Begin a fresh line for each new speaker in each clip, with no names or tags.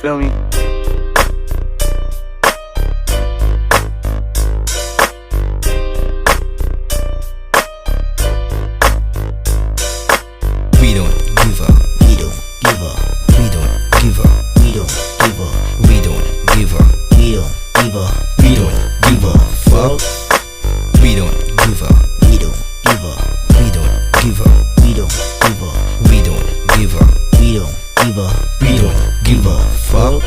feel me?
We don't give up. We don't give up. We don't give up. We don't give up. We don't give up. We don't give up. We don't give a fuck. We don't give up. We don't give up. We don't give up. We don't give up. We don't give up. We don't give up. We don't give a fuck.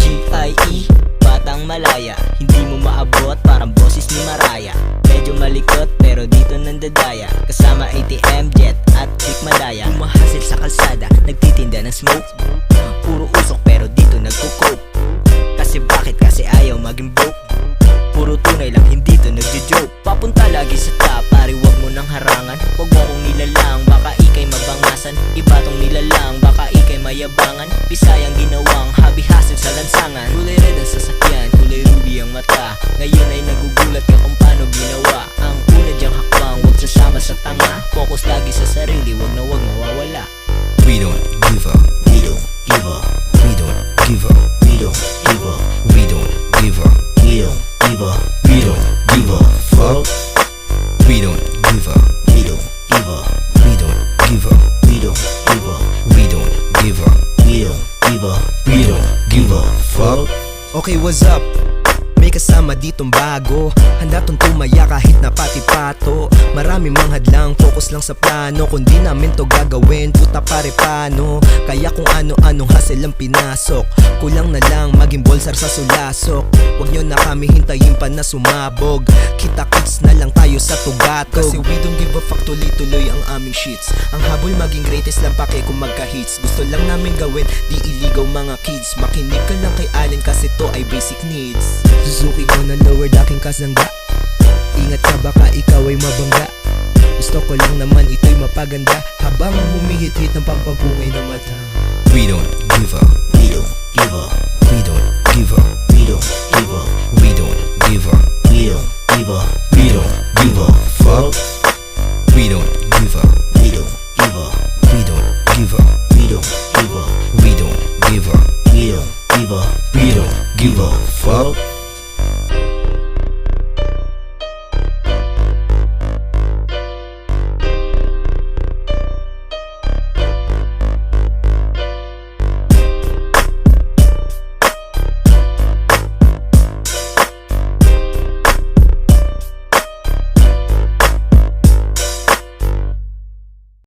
G.I.E. Batang Malaya, hindi mo maabot parang boses ni Mariah. Medyo malikot pero dito nandadaya, kasama ATM, Jet at Vic Malaya. Humahasil sa kalsada, nagtitinda ng smoke. Puro usok pero dito nagko-coke. Kasi bakit? Kasi ayaw maging broke. Puro tunay lang, hindi to nagjo-joke. Papunta lagi sa top, pare wag mo nang harangan. Wag mo kong nilalang, baka ikay mabangasan. Iba tong nilalang, baka ikay mayabangan. Bisayang ginawang, habi hasil sa lansangan. Kulay red ang sasakyan, kulay ruby ang mata. Ngayon ay nagugulat ka kung paano ginawa ang una diyang hakbang. Wag sasama sa tanga, focus lagi sa sarili, wag na wag mawawala.
We don't give up. We don't give up. We don't give up. We don't give up. We don't give up. We don't give up. We don't give a fuck. We don't give up. We don't give up. We don't give up. We don't give up. We don't give up. We don't give up. We don't give a fuck. Okay, what's up? May kasama ditong bago, handa tong tumaya kahit na pati-pato. Marami mang hadlang, focus lang sa plano. Kung di namin to gagawin, puta pare paano? Kaya kung ano-anong hassle ang pinasok, kulang na lang maging bolsar sa sulasok. Huwag nyo na kami hintayin pa na sumabog. Kita-kits na lang tayo sa tugatog. Kasi we don't give a fuck, tuloy-tuloy ang aming shits. Ang habol maging greatest lang pake kung magka-hits. Gusto lang namin gawin, di iligaw mga kids. Makinig ka lang kay Allen kasi to ay basic needs. Suzuki ko na lowered aking kasangga. Ingat ka baka ikaw ay mabangga. Gusto ko lang naman ito'y mapaganda, habang humihit-hit ng pampabungay ng mata. We don't give up. We don't give up. We don't give up. We don't give up. We don't give up. We don't give up.